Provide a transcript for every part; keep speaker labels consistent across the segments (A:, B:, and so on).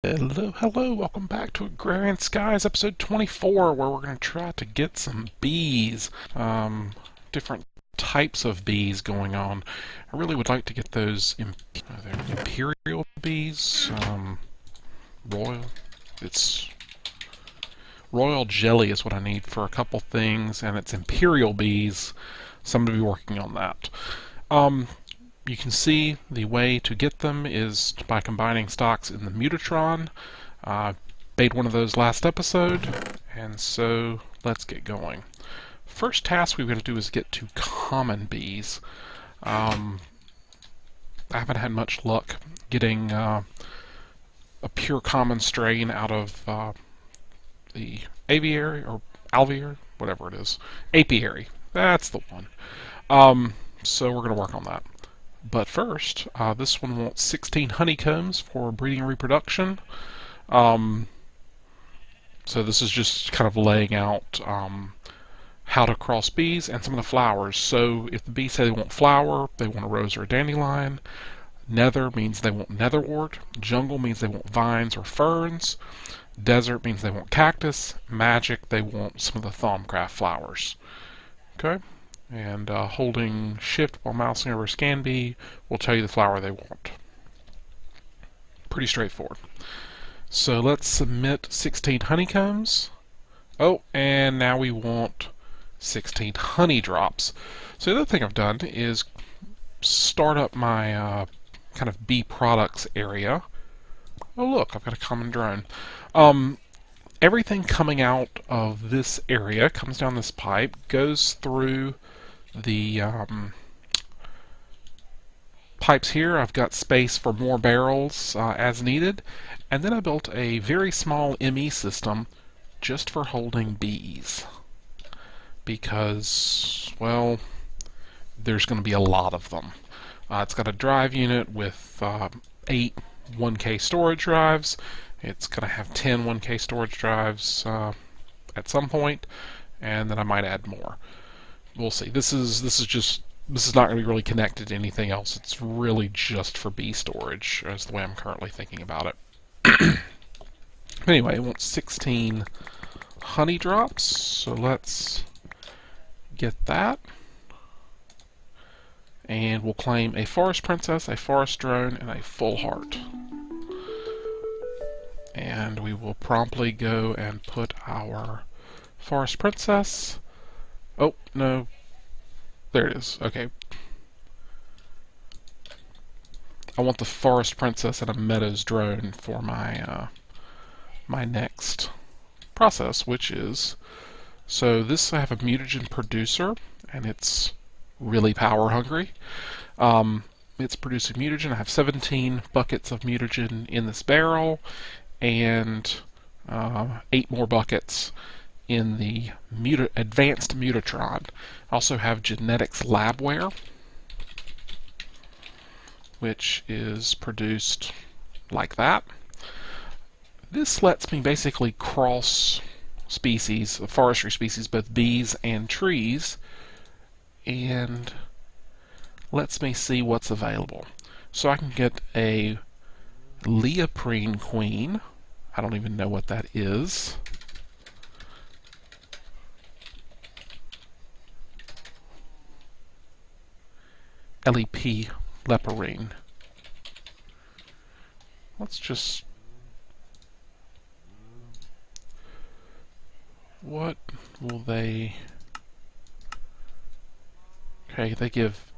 A: Hello, welcome back to Agrarian Skies, episode 24, where we're going to try to get some bees. Different types of bees going on. I really would like to get those imperial bees. Royal. It's royal jelly is what I need for a couple things, and it's imperial bees, so I'm going to be working on that. You can see the way to get them is by combining stocks in the Mutatron. Made one of those last episode, and so let's get going. First task we're going to do is get to common bees. I haven't had much luck getting a pure common strain out of the aviary or alveary, whatever it is. Apiary, that's the one. So we're going to work on that. But first, this one wants 16 honeycombs for breeding and reproduction. So this is just kind of laying out how to cross bees and some of the flowers. So if the bees say they want flower, they want a rose or a dandelion. Nether means they want netherwort. Jungle means they want vines or ferns. Desert means they want cactus. Magic, they want some of the Thaumcraft flowers. Okay? And holding shift while mousing over scan bee will tell you the flower they want. Pretty straightforward. So let's submit 16 honeycombs. Oh, and now we want 16 honey drops. So the other thing I've done is start up my kind of bee products area. Oh look, I've got a common drone. Everything coming out of this area comes down this pipe, goes through the pipes here. I've got space for more barrels as needed, and then I built a very small ME system just for holding bees because, well, there's going to be a lot of them. It's got a drive unit with 8 1K storage drives. It's going to have 10 1K storage drives at some point, and then I might add more. We'll see. This is not going to be really connected to anything else. It's really just for bee storage, is the way I'm currently thinking about it. Anyway, I want 16 honey drops, so let's get that. And we'll claim a forest princess, a forest drone, and a full heart. And we will promptly go and put our forest princess. Oh, no. There it is. Okay. I want the forest princess and a meadows drone for my my next process, which is, so this I have a mutagen producer, and it's really power hungry. It's producing mutagen. I have 17 buckets of mutagen in this barrel, and 8 more buckets in the advanced Mutatron. I also have genetics labware, which is produced like that. This lets me basically cross species, forestry species, both bees and trees, and lets me see what's available. So I can get a Leoprene queen. I don't even know what that is. LEP leporine. Let's just... What will they... Okay, they give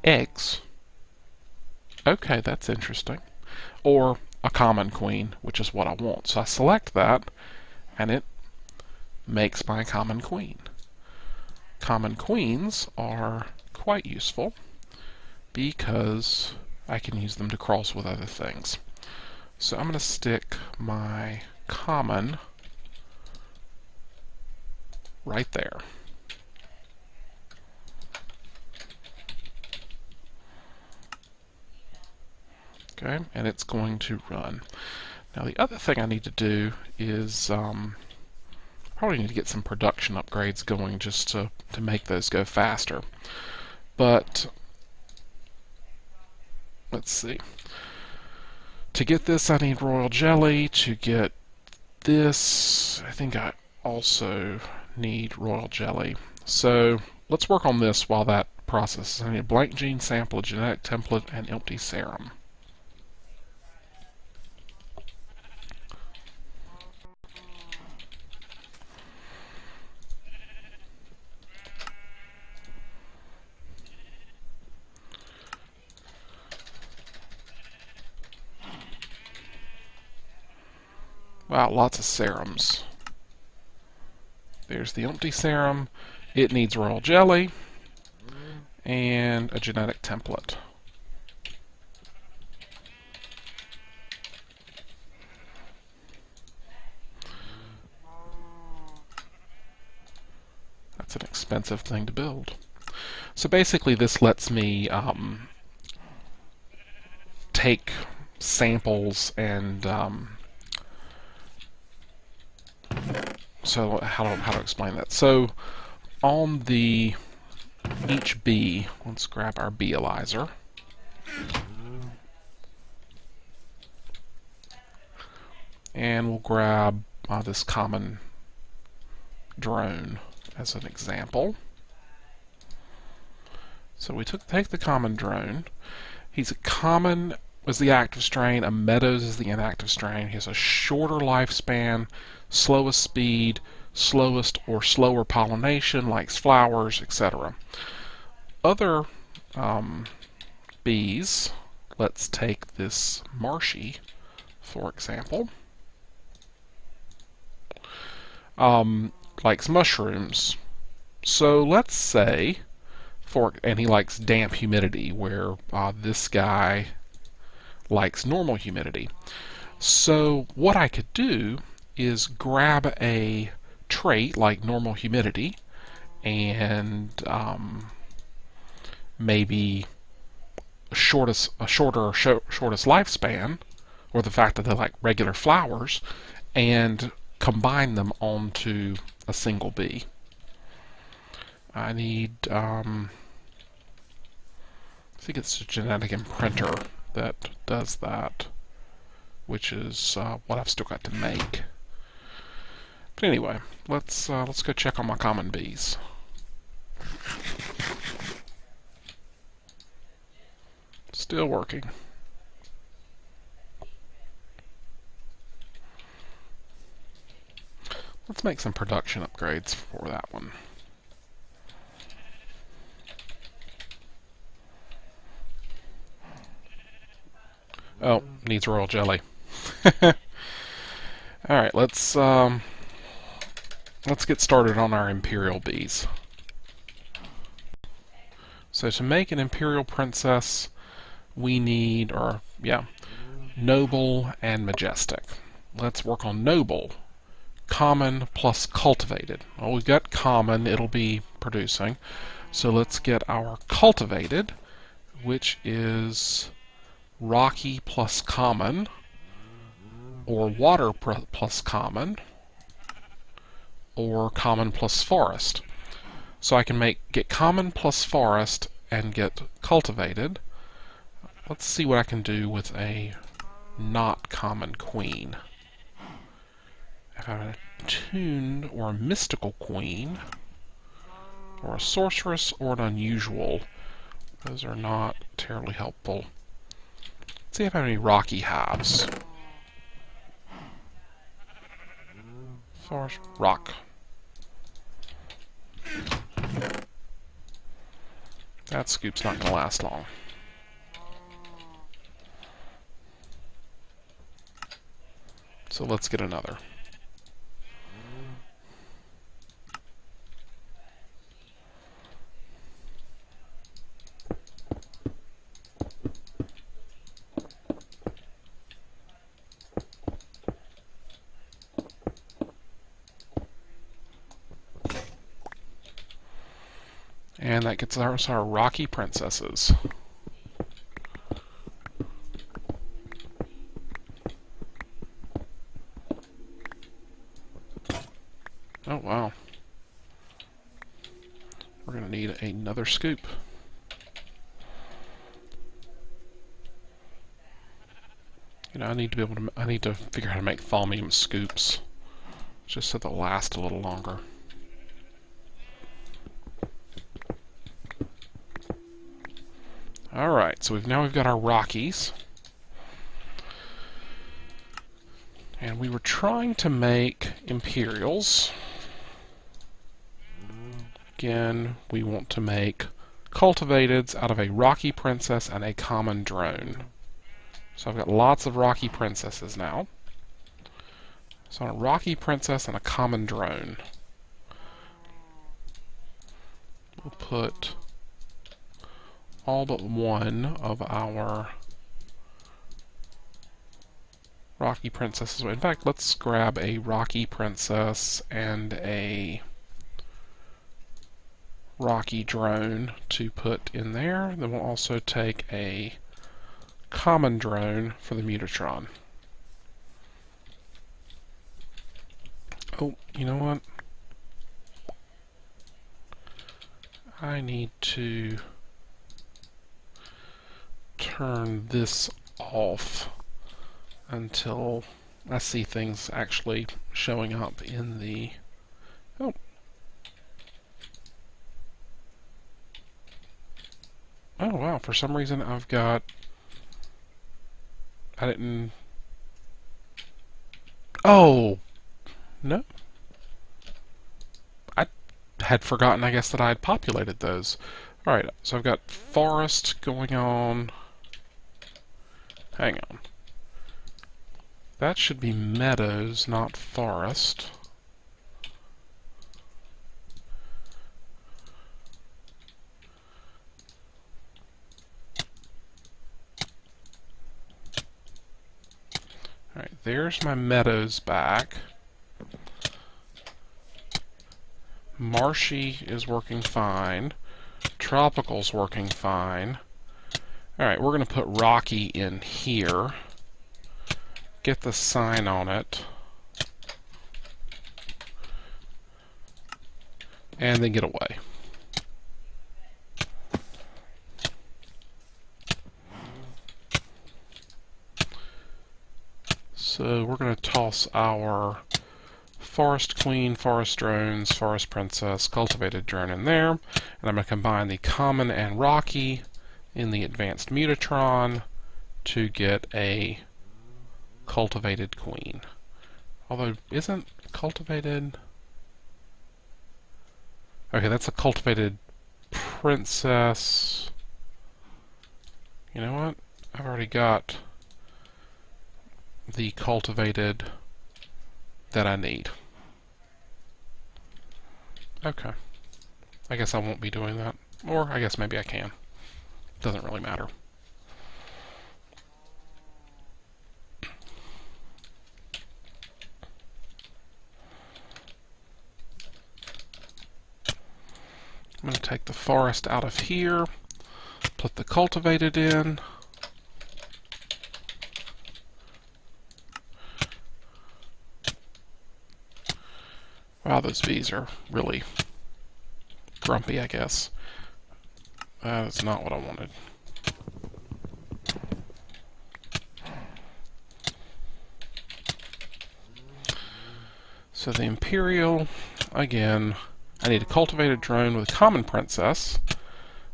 A: eggs. Okay, that's interesting. Or a common queen, which is what I want. So I select that, and it makes my common queen. Common queens are quite useful because I can use them to cross with other things. So I'm going to stick my common right there. Okay, and it's going to run. Now the other thing I need to do is probably need to get some production upgrades going just to make those go faster. But let's see. To get this, I need royal jelly. To get this, I think I also need royal jelly. So let's work on this while that processes. I need a blank gene sample, a genetic template, and empty serum. Wow, lots of serums. There's the empty serum. It needs royal jelly and a genetic template. That's an expensive thing to build. So basically this lets me take samples and so how to explain that? So on the each bee, let's grab our beealyzer. And we'll grab this common drone as an example. So we take the common drone. He's a common is the active strain, a meadows is the inactive strain. He has a shorter lifespan, slowest speed, slowest or slower pollination, likes flowers, etc. Other bees, let's take this marshy, for example. Likes mushrooms. So let's say, and he likes damp humidity, where this guy likes normal humidity. So what I could do is grab a trait like normal humidity and maybe shortest lifespan, or the fact that they like regular flowers, and combine them onto a single bee. I need, I think it's a genetic imprinter that does that, which is what I've still got to make. But anyway, let's go check on my common bees. Still working. Let's make some production upgrades for that one. Oh, needs royal jelly. Alright, let's get started on our imperial bees. So to make an imperial princess, we need, noble and majestic. Let's work on noble. Common plus cultivated. Well, we've got common, it'll be producing. So let's get our cultivated, which is rocky plus common, or water plus common, or common plus forest. So I can get common plus forest and get cultivated. Let's see what I can do with a not common queen. If I have an attuned or a mystical queen, or a sorceress, or an unusual, those are not terribly helpful. Let's see if I have any rocky hives. Forest, rock. That scoop's not going to last long. So let's get another. And that gets us our rocky princesses. Oh, wow. We're going to need another scoop. I need to be able to. I need to figure out how to make thaumium scoops, just so they'll last a little longer. All right, so we've got our Rockies, and we were trying to make Imperials. Again, we want to make cultivateds out of a Rocky Princess and a common drone. So I've got lots of Rocky Princesses now. So a Rocky Princess and a common drone. We'll put all but one of our Rocky Princesses. In fact, let's grab a Rocky Princess and a Rocky drone to put in there. Then we'll also take a common drone for the Mutatron. Oh, you know what? I need to turn this off until I see things actually showing up in the... Oh. Oh, wow. For some reason I've got... I didn't... Oh! No. I had forgotten, I guess, that I had populated those. Alright, so I've got forest going on. Hang on. That should be meadows, not forest. Alright, there's my meadows back. Marshy is working fine. Tropical's working fine. Alright, we're going to put Rocky in here. Get the sign on it. And then get away. So we're going to toss our Forest Queen, Forest Drones, Forest Princess, Cultivated Drone in there. And I'm going to combine the Common and Rocky in the Advanced Mutatron to get a Cultivated Queen. Although, isn't Cultivated... Okay, that's a Cultivated Princess. You know what? I've already got the Cultivated that I need. Okay. I guess I won't be doing that. Or I guess maybe I can. Doesn't really matter. I'm going to take the forest out of here, put the cultivated in. Wow, those bees are really grumpy, I guess. That is not what I wanted. So the Imperial, again, I need a cultivated drone with a common princess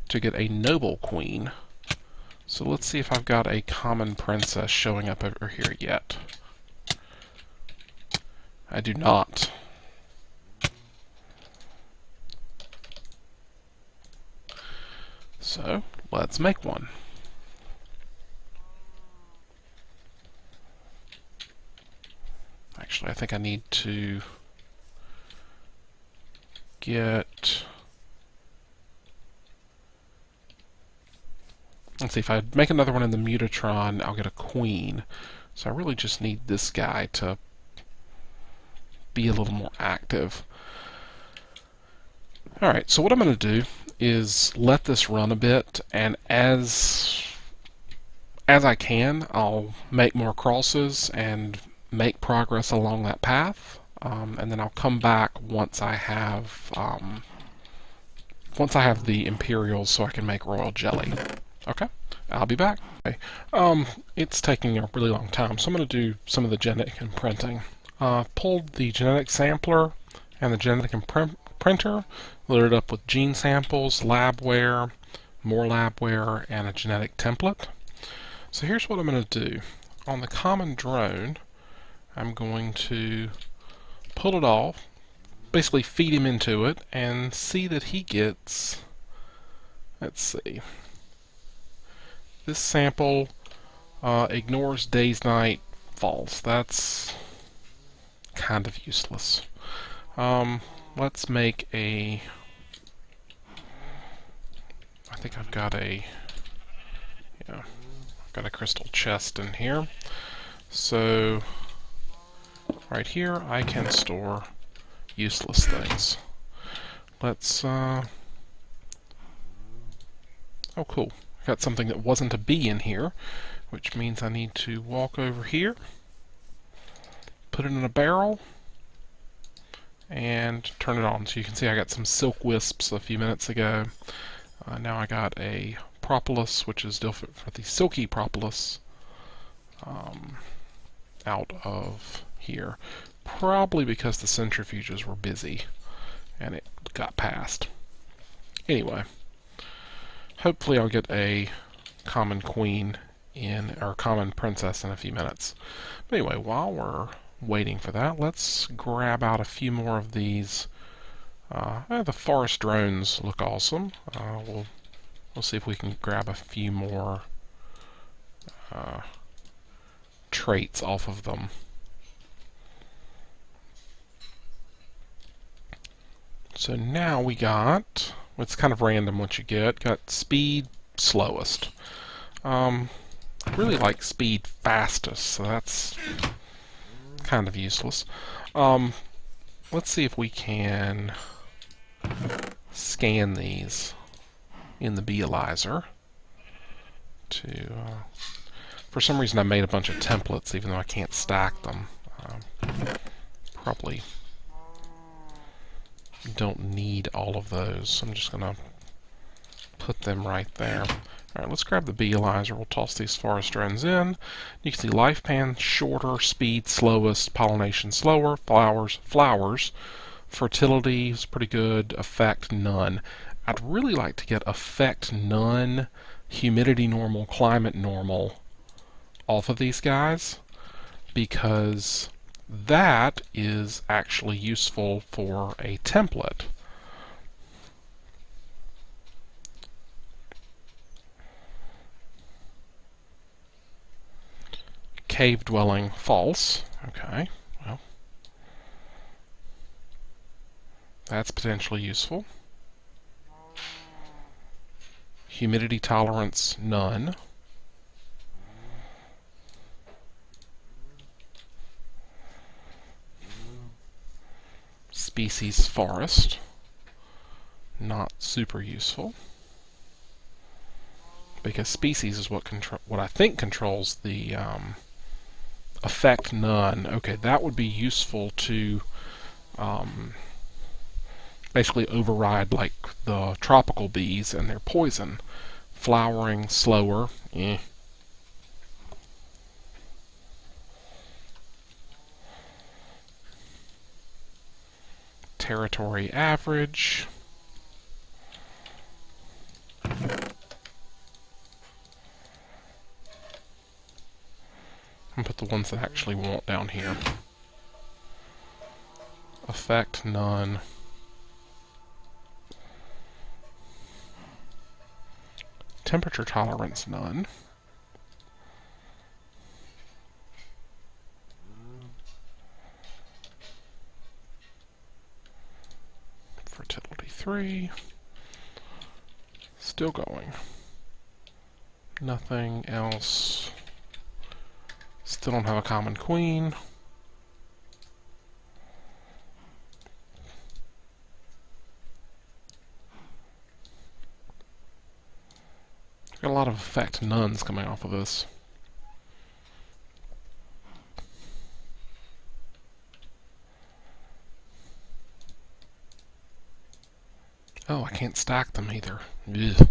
A: to get a noble queen. So let's see if I've got a common princess showing up over here yet. I do not. So let's make one. Actually, I think I need to get... Let's see, if I make another one in the Mutatron, I'll get a queen. So I really just need this guy to be a little more active. Alright, so what I'm going to do is let this run a bit, and as I can, I'll make more crosses and make progress along that path, and then I'll come back once I have the Imperials so I can make royal jelly. Okay, I'll be back. Okay. It's taking a really long time, so I'm going to do some of the genetic imprinting. I've pulled the genetic sampler and the genetic imprinter, loaded up with gene samples, labware, more labware, and a genetic template. So here's what I'm going to do. On the common drone, I'm going to pull it off, basically feed him into it, and see that he gets, let's see, this sample ignores days, night, false. That's kind of useless. Let's make a, I think I've got a, yeah, I've got a crystal chest in here. So right here I can store useless things. Let's, oh cool, I got something that wasn't a bee in here, which means I need to walk over here, put it in a barrel, and turn it on. So you can see I got some silk wisps a few minutes ago. Now I got a propolis, which is different for the silky propolis, out of here. Probably because the centrifuges were busy and it got passed. Anyway, hopefully I'll get a common queen in, or common princess in a few minutes. But anyway, while we're waiting for that, let's grab out a few more of these. The forest drones look awesome. We'll see if we can grab a few more traits off of them. So now we got, it's kind of random what you got speed slowest. I really like speed fastest, so that's kind of useless. Let's see if we can scan these in the Bealyzer. For some reason I made a bunch of templates even though I can't stack them. Probably don't need all of those. I'm just going to put them right there. Alright, let's grab the Bealyzer. We'll toss these forest drones in. You can see lifespan shorter, speed slowest, pollination slower, flowers. Fertility is pretty good, effect none. I'd really like to get effect none, humidity normal, climate normal off of these guys, because that is actually useful for a template. Cave dwelling false. Okay, well, that's potentially useful. Humidity tolerance none. Species forest, not super useful, because species is what I think controls the effect none. Okay, that would be useful to basically override like the tropical bees and their poison. Flowering slower, Territory average. And put the ones that I actually want down here. Effect none. Temperature tolerance none. Fertility 3. Still going. Nothing else. Still don't have a common queen. Got a lot of effect nones coming off of this. Oh, I can't stack them either. Ugh.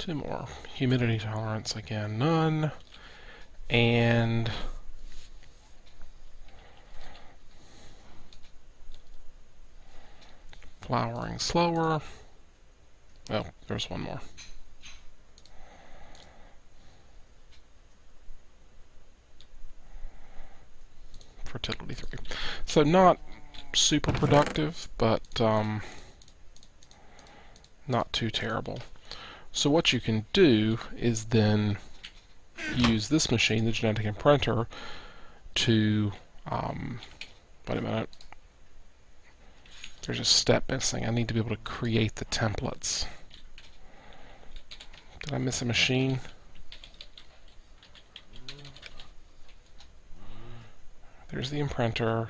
A: Two more. Humidity tolerance, again, none. And flowering slower. Oh, there's one more. Fertility 3. So not super productive, but not too terrible. So what you can do is then use this machine, the genetic imprinter, to wait a minute. There's a step missing. I need to be able to create the templates. Did I miss a machine? There's the imprinter.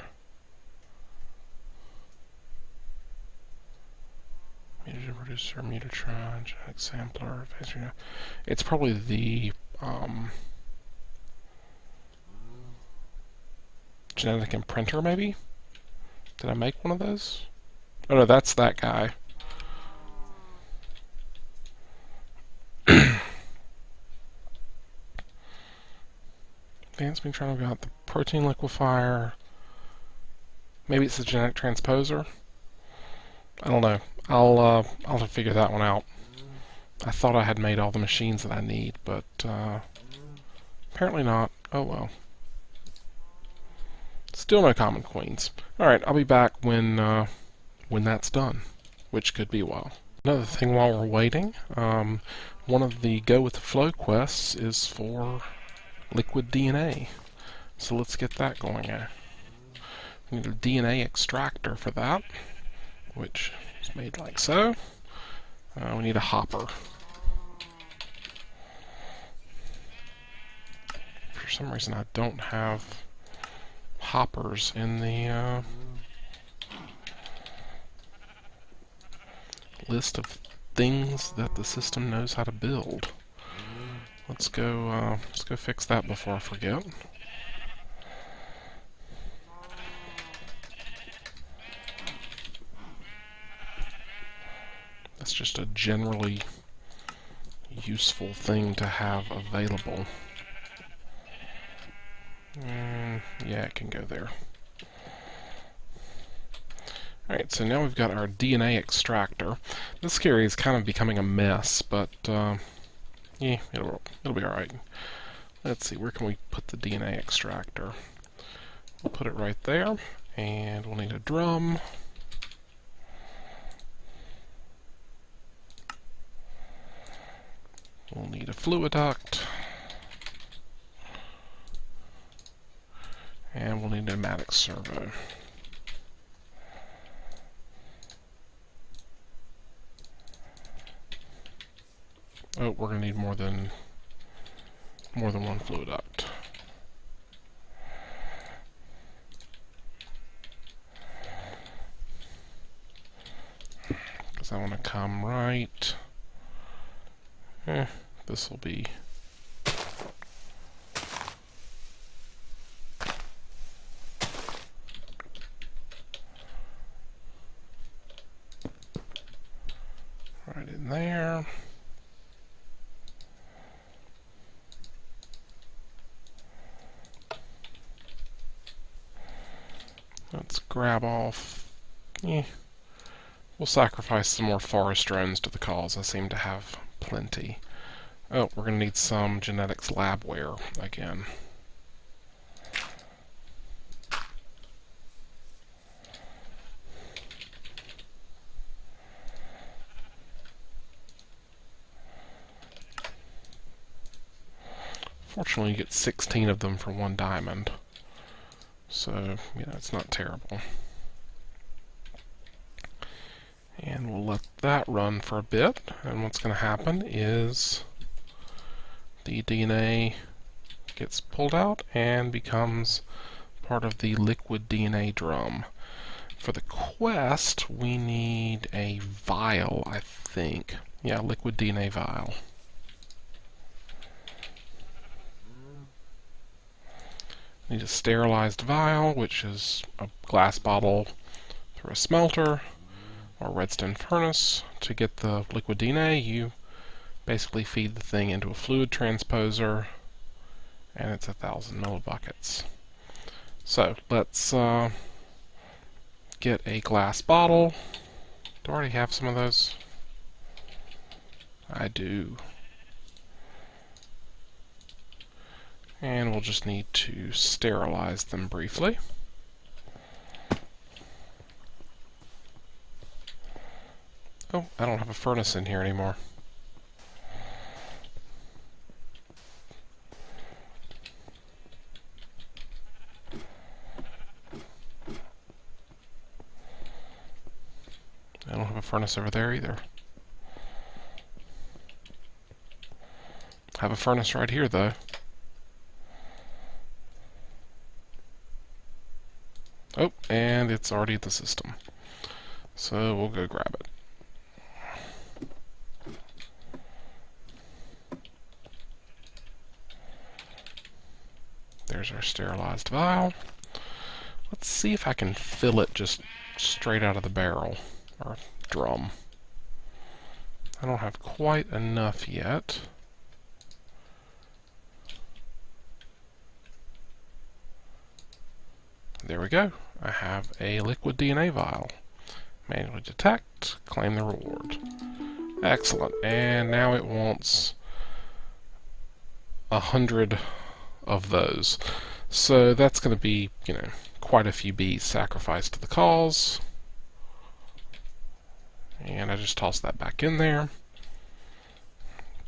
A: Mutagen producer, Mutatron, genetic sampler. It's probably the genetic imprinter, maybe? Did I make one of those? Oh no, that's that guy. Advanced Mutating got the protein liquefier. Maybe it's the genetic transposer. I don't know. I'll have to figure that one out. I thought I had made all the machines that I need, but apparently not. Oh well. Still no common queens. Alright, I'll be back when that's done, which could be a while. Another thing while we're waiting, one of the Go with the Flow quests is for liquid DNA. So let's get that going. We need a DNA extractor for that, which is made like so. We need a hopper. For some reason I don't have hoppers in the list of things that the system knows how to build. Let's go fix that before I forget. That's just a generally useful thing to have available. Yeah, it can go there. Alright, so now we've got our DNA extractor. This area is kind of becoming a mess, but yeah, it'll be alright. Let's see, where can we put the DNA extractor? We'll put it right there, and we'll need a drum. We'll need a fluid duct. And we'll need a pneumatic servo. Oh, we're going to need more than one fluid duct. Because I want to come right. This will be right in there. Let's grab off. We'll sacrifice some more forest drones to the cause. I seem to have plenty. Oh, we're going to need some genetics labware again. Fortunately, you get 16 of them for 1 diamond. So, it's not terrible. And we'll let that run for a bit, and what's going to happen is the DNA gets pulled out and becomes part of the liquid DNA drum. For the quest, we need a vial, I think. Yeah, liquid DNA vial. Need a sterilized vial, which is a glass bottle through a smelter or redstone furnace. To get the liquid DNA, you basically feed the thing into a fluid transposer, and it's 1,000 millibuckets. So let's get a glass bottle. Do I already have some of those? I do. And we'll just need to sterilize them briefly. Oh, I don't have a furnace in here anymore. I don't have a furnace over there either. I have a furnace right here, though. Oh, and it's already in the system. So we'll go grab it. There's our sterilized vial. Let's see if I can fill it just straight out of the barrel, or drum. I don't have quite enough yet. There we go. I have a liquid DNA vial. Manually detect, claim the reward. Excellent. And now it wants 100 of those. So that's going to be, quite a few bees sacrificed to the cause. And I just toss that back in there.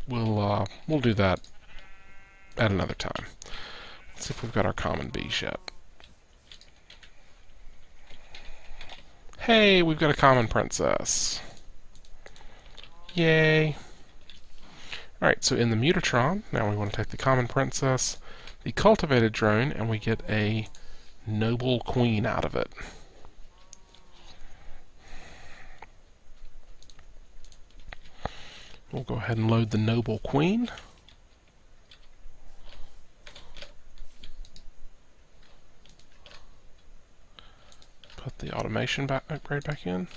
A: We'll do that at another time. Let's see if we've got our common bees yet. Hey, we've got a common princess. Yay. Alright, so in the Mutatron, now we want to take the common princess, the cultivated drone, and we get a noble queen out of it. We'll go ahead and load the noble queen. Put the automation upgrade back in.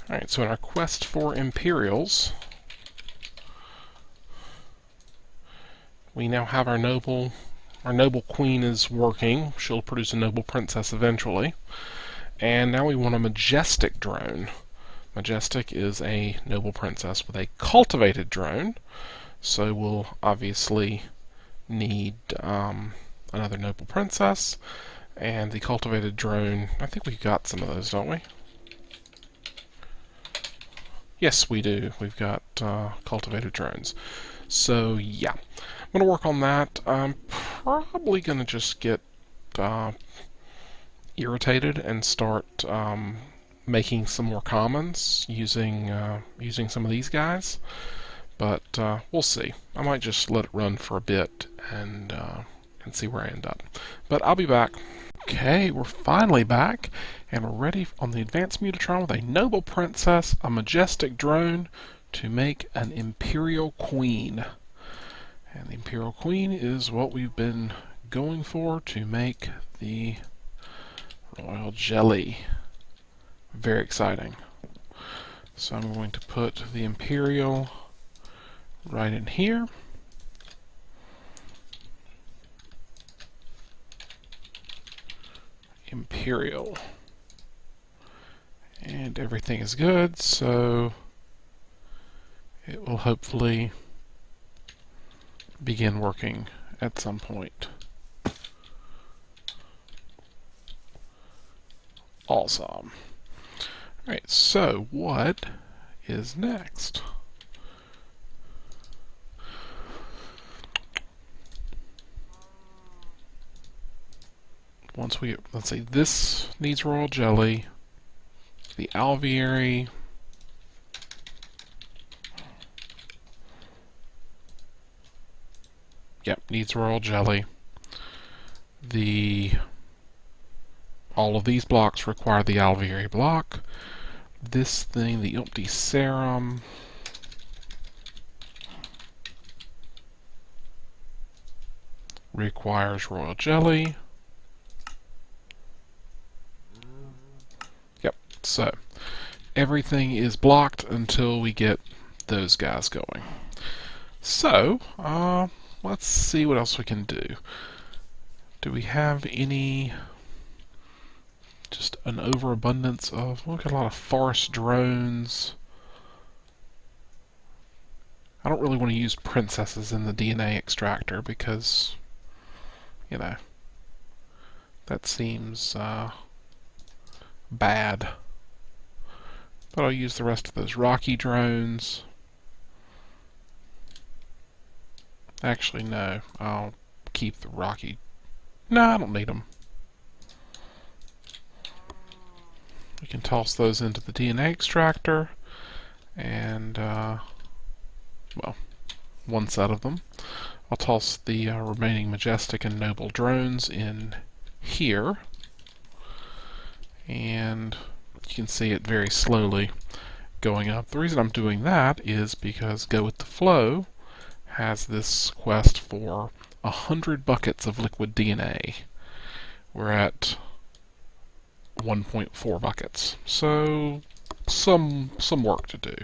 A: Alright, so in our quest for Imperials, we now have our noble queen is working. She'll produce a noble princess eventually. And now we want a majestic drone. Majestic is a noble princess with a cultivated drone. So we'll obviously need another noble princess. And the cultivated drone, I think we've got some of those, don't we? Yes, we do. We've got cultivated drones. So, yeah. I'm going to work on that. I'm probably going to just get irritated and start making some more commons using some of these guys. But we'll see. I might just let it run for a bit and see where I end up. But I'll be back. Okay, we're finally back, and we're ready on the Advanced Mutatron with a noble princess, a majestic drone, to make an Imperial Queen. And the Imperial Queen is what we've been going for to make the Royal Jelly. Very exciting. So I'm going to put the Imperial right in here. Imperial. And everything is good, so it will hopefully begin working at some point. Awesome. Alright, so what is next? Once we, let's see, this needs royal jelly, the alveary, yep, needs royal jelly. All of these blocks require the alveary block. This thing, the empty serum, requires royal jelly. Yep, so everything is blocked until we get those guys going. So, let's see what else we can do. Do we have any... just an overabundance of... Look at a lot of forest drones. I don't really want to use princesses in the DNA extractor because, you know, that seems bad. But I'll use the rest of those rocky drones. Actually, no. I'll keep the rocky... No, I don't need them. We can toss those into the DNA extractor. And, well, one set of them. I'll toss the remaining majestic and noble drones in here. And you can see it very slowly going up. The reason I'm doing that is because Go With The Flow has this quest for 100 buckets of liquid DNA. We're at 1.4 buckets, so some work to do.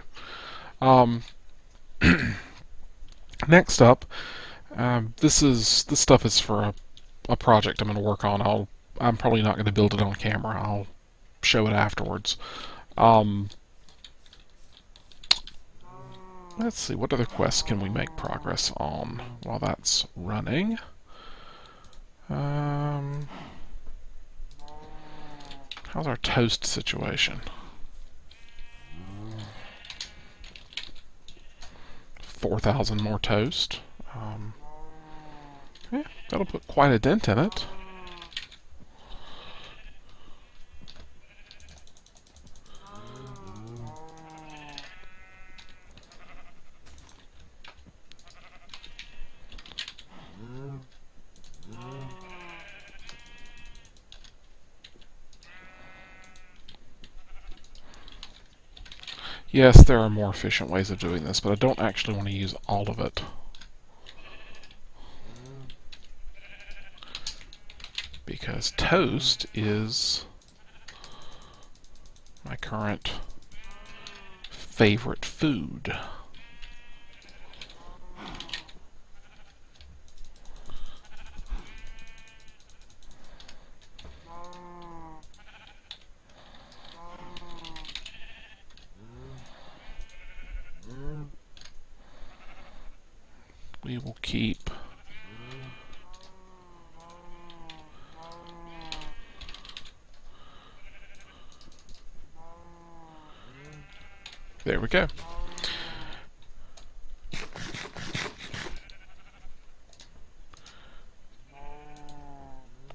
A: Next up, this stuff is for a project I'm going to work on. I'm probably not going to build it on camera. I'll show it afterwards. Let's see, what other quests can we make progress on while that's running? How's our toast situation? 4,000 more toast. Yeah, that'll put quite a dent in it. Yes, there are more efficient ways of doing this, but I don't actually want to use all of it. Because toast is my current favorite food. We will keep there we go.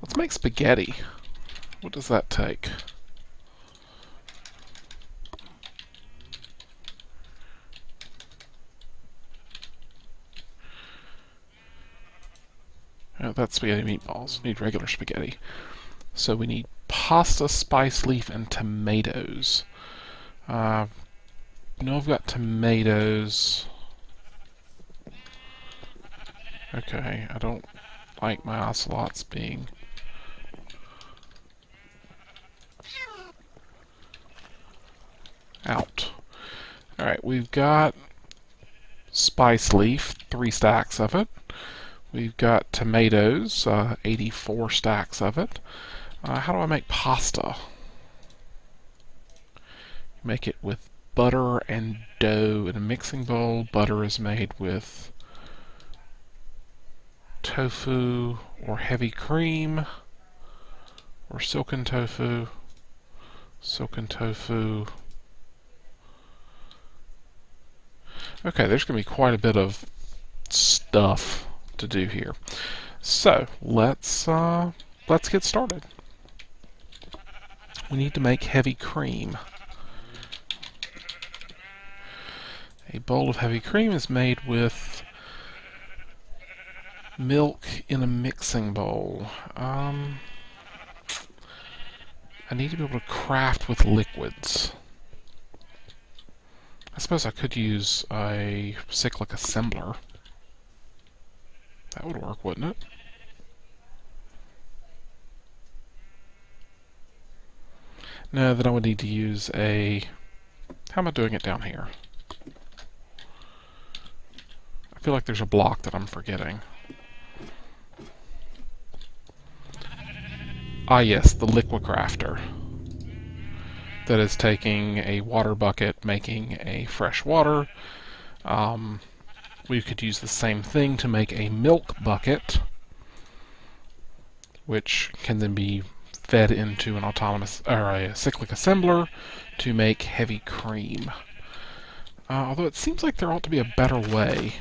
A: Let's make spaghetti. What does that take? Oh, that's spaghetti meatballs. We need regular spaghetti. So we need pasta, spice leaf, and tomatoes. No, I've got tomatoes. Okay, I don't like my ocelots being... out. Alright, we've got spice leaf, 3 stacks of it. We've got tomatoes, 84 stacks of it. How do I make pasta? Make it with butter and dough in a mixing bowl. Butter is made with tofu or heavy cream or silken tofu. Silken tofu. Okay, there's going to be quite a bit of stuff to do here. So let's get started. We need to make heavy cream. A bowl of heavy cream is made with milk in a mixing bowl. I need to be able to craft with liquids. I suppose I could use a cyclic assembler. That would work, wouldn't it? No, then I would need to use a... How am I doing it down here? I feel like there's a block that I'm forgetting. Ah yes, the Liquicrafter. That is taking a water bucket, making a fresh water. We could use the same thing to make a milk bucket, which can then be fed into an autonomous or a cyclic assembler to make heavy cream. Although it seems like there ought to be a better way.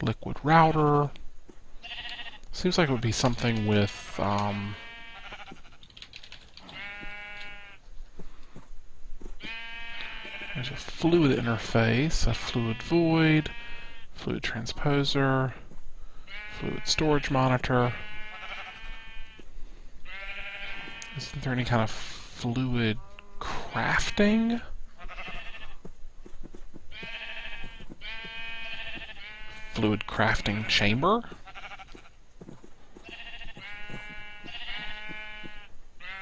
A: Liquid router. Seems like it would be something with there's a fluid interface, a fluid void, fluid transposer, fluid storage monitor. Isn't there any kind of fluid crafting? Fluid crafting chamber?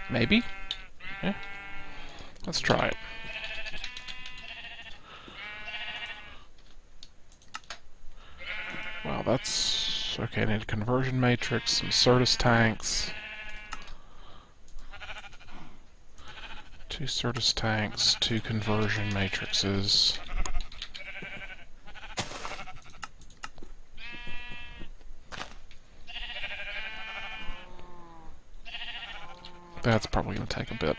A: Maybe? Yeah. Let's try it. Wow, that's... Okay, I need a conversion matrix, some Certus tanks. 2 Certus tanks, 2 conversion matrices. That's probably going to take a bit.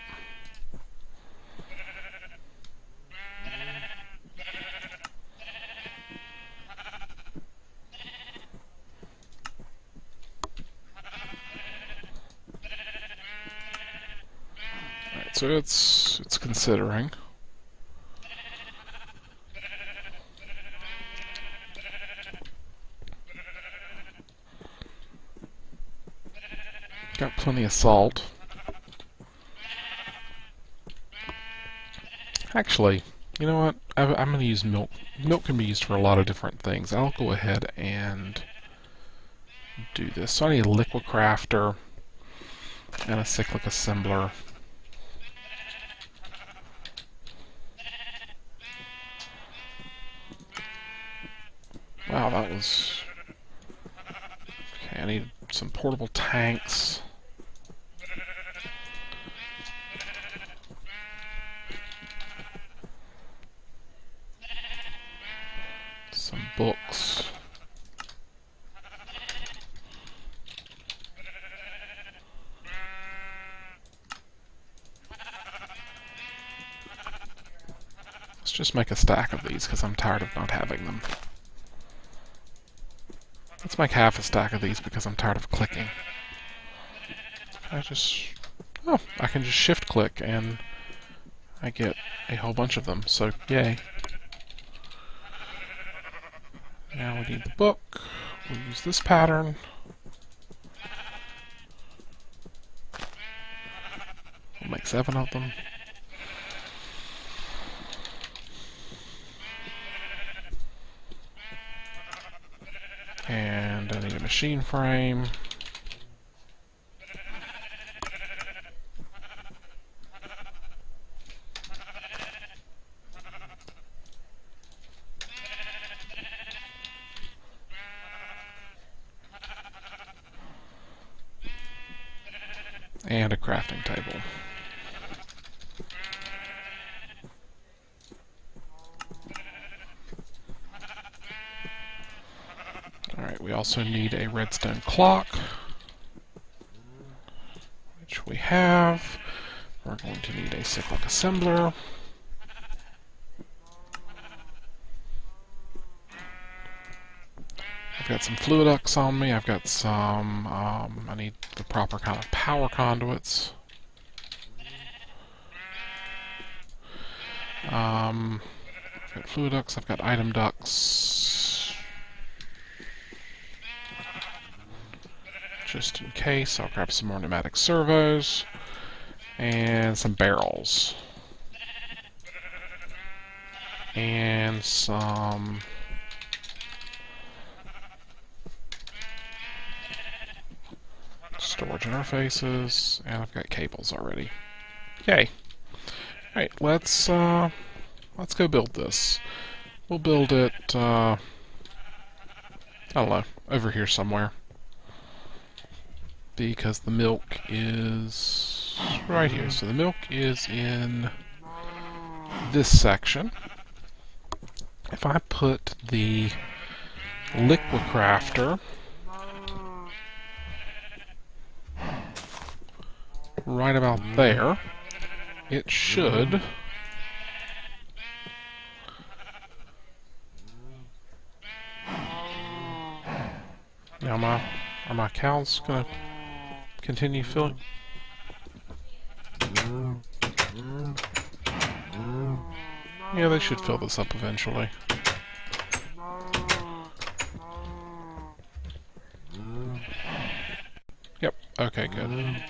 A: Alright, so it's considering. Got plenty of salt. Actually, you know what? I'm going to use milk. Milk can be used for a lot of different things. I'll go ahead and do this. So I need a Liquicrafter and a cyclic assembler. Wow, that was... Okay, I need some portable tanks. Some books. Let's just make a stack of these because I'm tired of not having them. Let's make half a stack of these because I'm tired of clicking. I can just shift click and I get a whole bunch of them, so yay. Now we need the book. We'll use this pattern. We'll make 7 of them. And I need a machine frame. And a crafting table. Alright, we also need a redstone clock, which we have. We're going to need a cyclic assembler. I've got some fluiducts on me. I've got some, I need the proper kind of power conduits. I've got fluiducts, I've got item ducts. Just in case, I'll grab some more pneumatic servos. And some barrels. And some... storage interfaces, and I've got cables already. Yay! Alright, let's go build this. We'll build it, I don't know, over here somewhere. Because the milk is right here. So the milk is in this section. If I put the liquid crafter right about there, it should now are my cows gonna continue filling? Yeah, they should fill this up eventually. Yep, okay, good.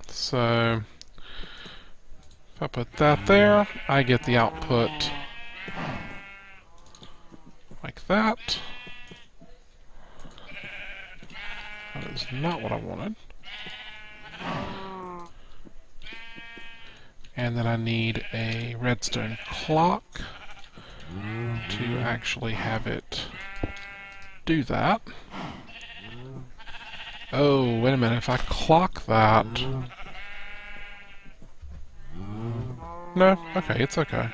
A: So, if I put that there, I get the output like that. That is not what I wanted. And then I need a redstone clock to actually have it do that. Oh, wait a minute, if I clock that... No? Okay, it's okay.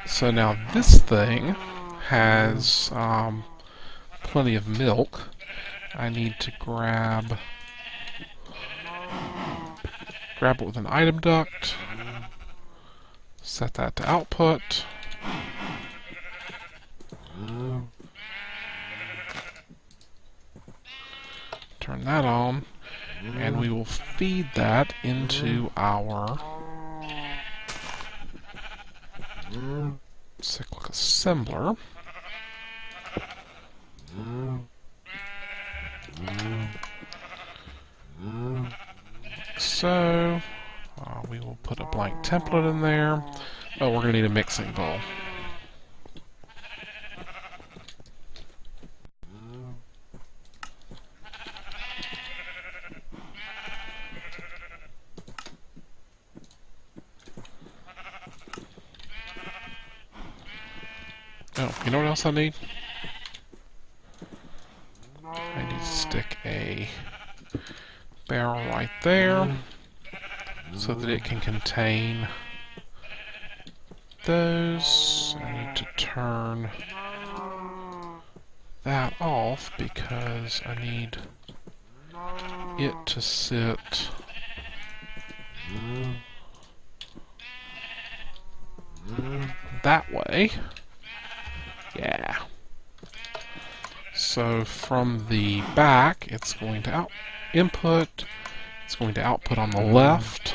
A: So now this thing has plenty of milk. I need to grab it with an item duct, set that to output, turn that on, and we will feed that into our cyclic assembler. So, we will put a blank template in there. Oh, we're going to need a mixing bowl. Oh, you know what else I need? I need to stick a barrel right there so that it can contain those. I need to turn that off because I need it to sit that way. Yeah. So from the back, it's going to input. It's going to output on the left.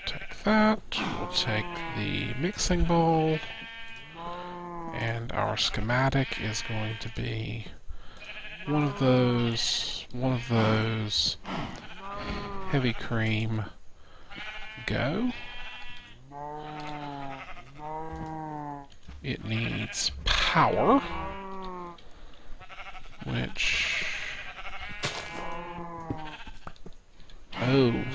A: Take that. We'll take the mixing bowl, and our schematic is going to be one of those heavy cream. Go. It needs power, which... Oh.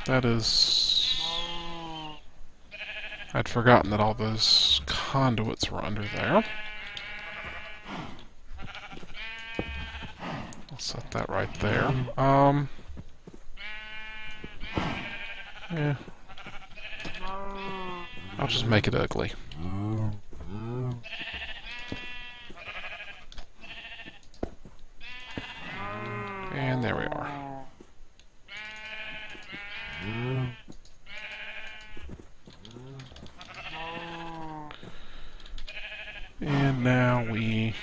A: That is... I'd forgotten that all those conduits were under there. I'll set that right there. Yeah. I'll just make it ugly. And there we are. And now we...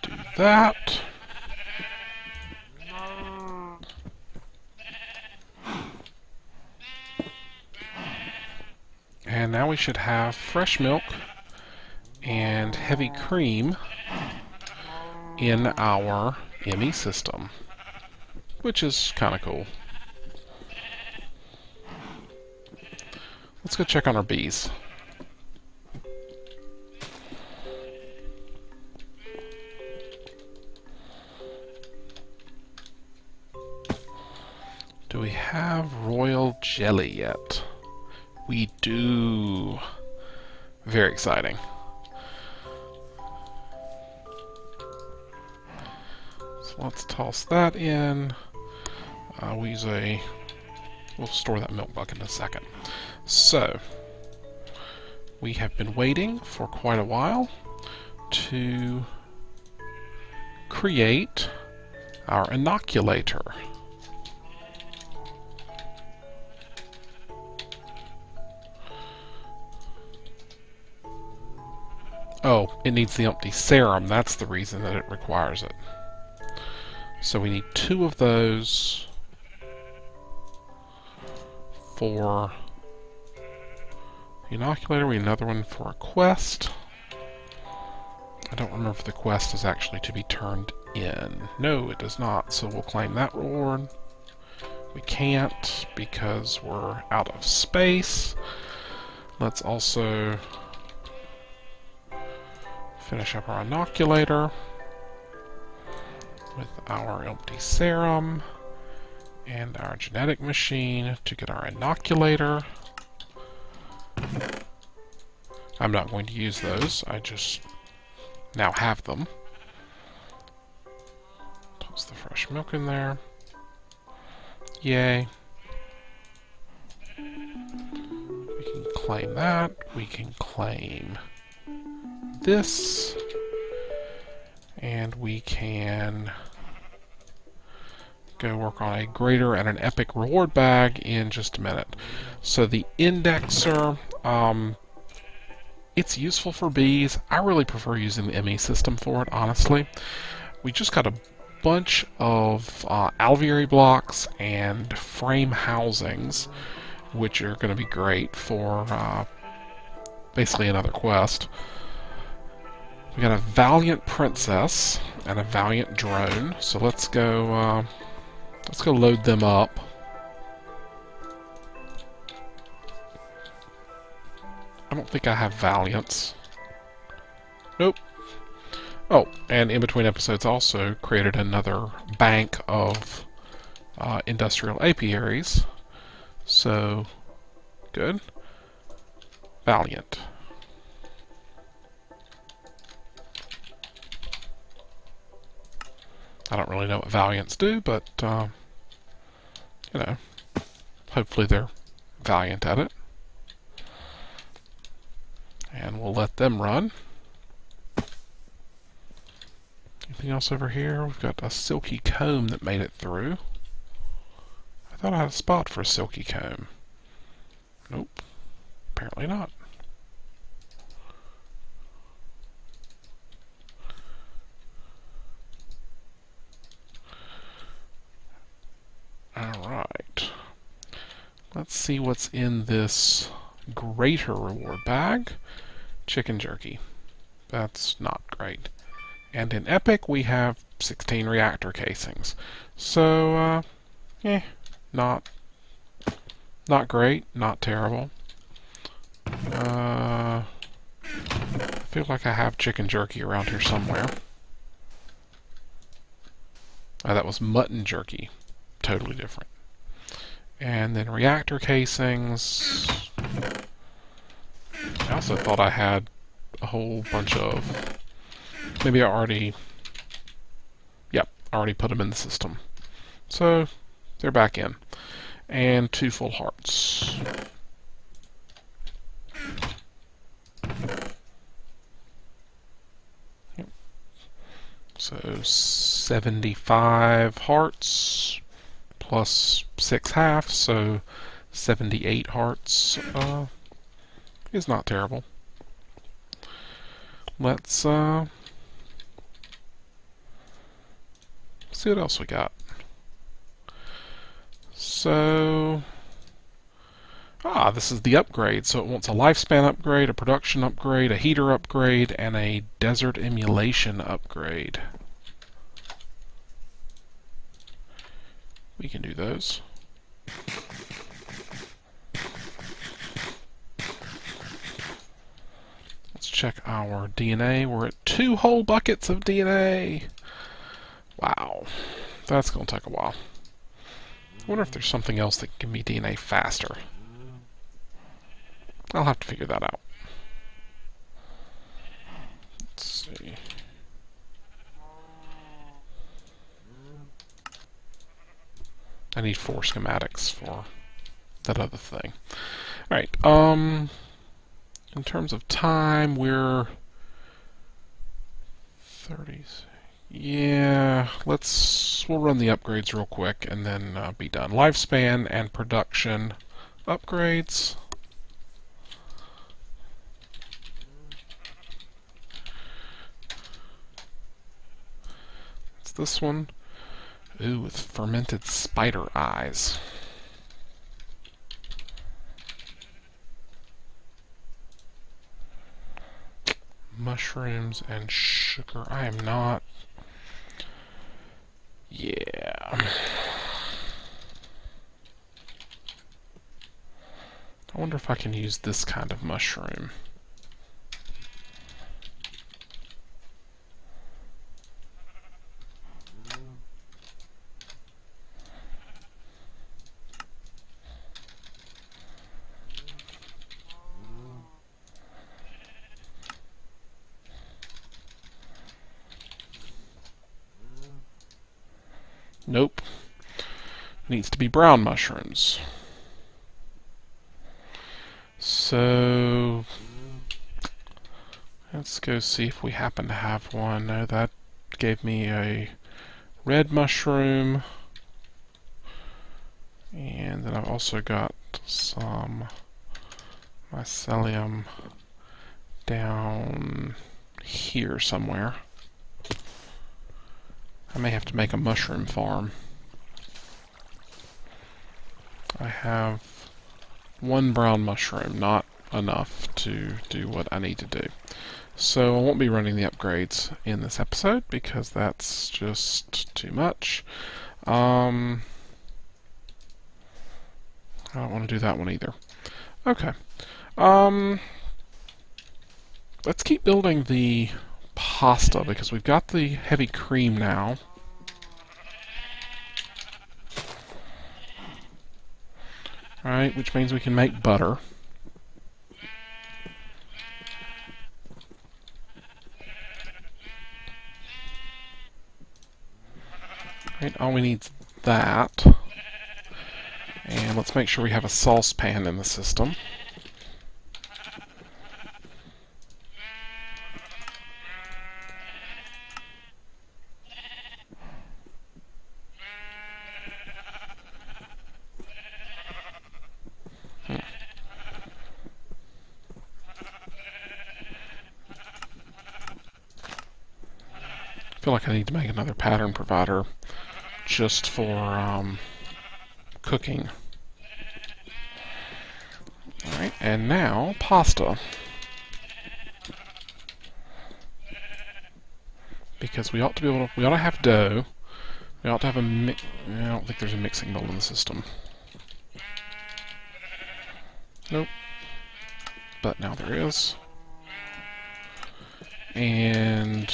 A: do that. And now we should have fresh milk and heavy cream in our ME system, which is kind of cool. Let's go check on our bees. Do we have royal jelly yet? We do. Very exciting. So let's toss that in. We'll store that milk bucket in a second. So, we have been waiting for quite a while to create our inoculator. Oh, it needs the empty serum. That's the reason that it requires it. So we need 2 of those for the inoculator. We need another one for a quest. I don't remember if the quest is actually to be turned in. No, it does not, so we'll claim that reward. We can't because we're out of space. Let's also finish up our inoculator with our empty serum and our genetic machine to get our inoculator. I'm not going to use those, I just now have them. Toss the fresh milk in there. Yay. We can claim that. We can claim this. And we can go work on a greater and an epic reward bag in just a minute. So the indexer, it's useful for bees. I really prefer using the ME system for it, honestly. We just got a bunch of alveary blocks and frame housings, which are going to be great for basically another quest. We got a valiant princess and a valiant drone, so let's go load them up. I don't think I have valiants. Nope. Oh, and in between episodes also created another bank of industrial apiaries. So, good. Valiant. I don't really know what valiants do, but, you know, hopefully they're valiant at it. And we'll let them run. Anything else over here? We've got a silky comb that made it through. I thought I had a spot for a silky comb. Nope. Apparently not. Alright. Let's see what's in this greater reward bag. Chicken jerky. That's not great. And in Epic we have 16 reactor casings. So, not great, not terrible. I feel like I have chicken jerky around here somewhere. That was mutton jerky. Totally different. And then reactor casings. I also thought I had a whole bunch of... Maybe I already... Yep, already put them in the system. So, they're back in. And 2 full hearts. Yep. So, 75 hearts plus 6 halves, so 78 hearts is not terrible. Let's see what else we got. So Ah, this is the upgrade. So it wants a lifespan upgrade, a production upgrade, a heater upgrade, and a desert emulation upgrade. We can do those. Let's check our DNA. We're at 2 whole buckets of DNA. Wow. That's going to take a while. I wonder if there's something else that can give me DNA faster. I'll have to figure that out. Let's see. I need 4 schematics for that other thing. Alright, in terms of time, we're 30s. Yeah, we'll run the upgrades real quick and then be done. Lifespan and production upgrades. It's this one. Ooh, with fermented spider eyes. Mushrooms and sugar. I am not... Yeah. I wonder if I can use this kind of mushroom. Nope. Needs to be brown mushrooms. So let's go see if we happen to have one. No, that gave me a red mushroom. And then I've also got some mycelium down here somewhere. I may have to make a mushroom farm. I have 1 brown mushroom, not enough to do what I need to do. So I won't be running the upgrades in this episode because that's just too much. I don't want to do that one either. Okay. Let's keep building the pasta because we've got the heavy cream now. Right, which means we can make butter. Right, all we need is that. And let's make sure we have a saucepan in the system. I feel like I need to make another pattern provider just for cooking. Alright, and now pasta. Because we ought to be able to, we ought to have dough. We ought to have I don't think there's a mixing bowl in the system. Nope. But now there is. And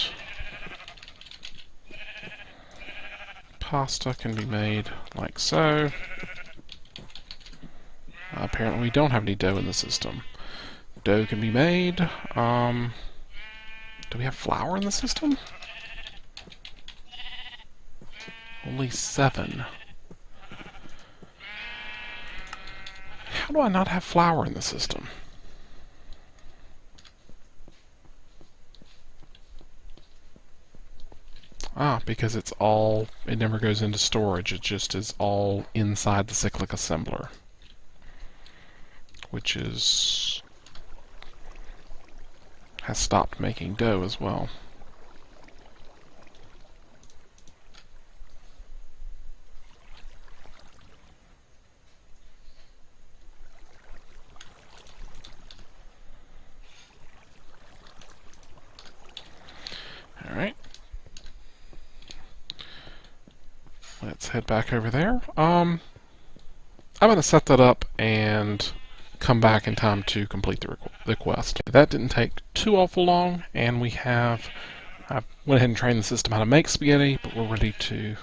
A: pasta can be made like so. Apparently we don't have any dough in the system. Dough can be made. Do we have flour in the system? Only 7. How do I not have flour in the system? Ah, because it's all, it never goes into storage. It just is all inside the cyclic assembler. Which has stopped making dough as well. head back over there. I'm going to set that up and come back in time to complete the quest. That didn't take too awful long, and I went ahead and trained the system how to make spaghetti, but we're ready to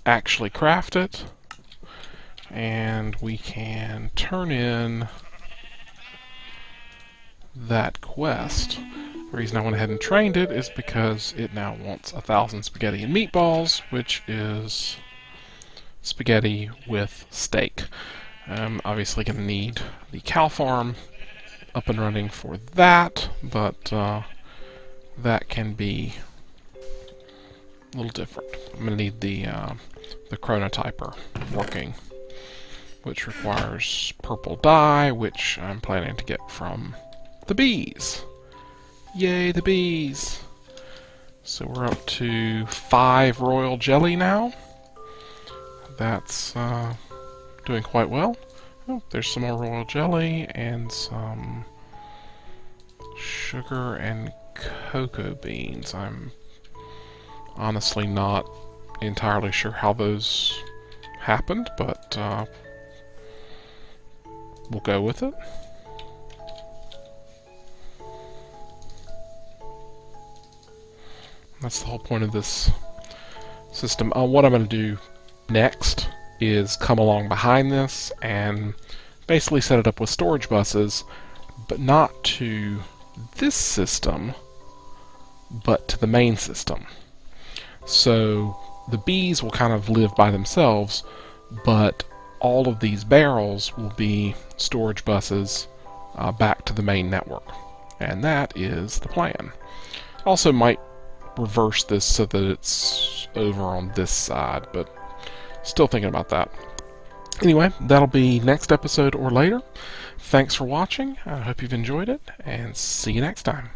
A: actually craft it. And we can turn in that quest. The reason I went ahead and trained it is because it now wants 1,000 spaghetti and meatballs, which is spaghetti with steak. I'm obviously going to need the cow farm up and running for that, but that can be a little different. I'm going to need the chronotyper working, which requires purple dye, which I'm planning to get from the bees. Yay, the bees! So we're up to 5 royal jelly now. That's doing quite well. Oh, there's some more royal jelly and some sugar and cocoa beans. I'm honestly not entirely sure how those happened, but we'll go with it. That's the whole point of this system. What I'm going to do next is come along behind this and basically set it up with storage buses, but not to this system, but to the main system. So the bees will kind of live by themselves, but all of these barrels will be storage buses back to the main network. And that is the plan. Also might reverse this so that it's over on this side, but still thinking about that. Anyway, that'll be next episode or later. Thanks for watching. I hope you've enjoyed it, and see you next time.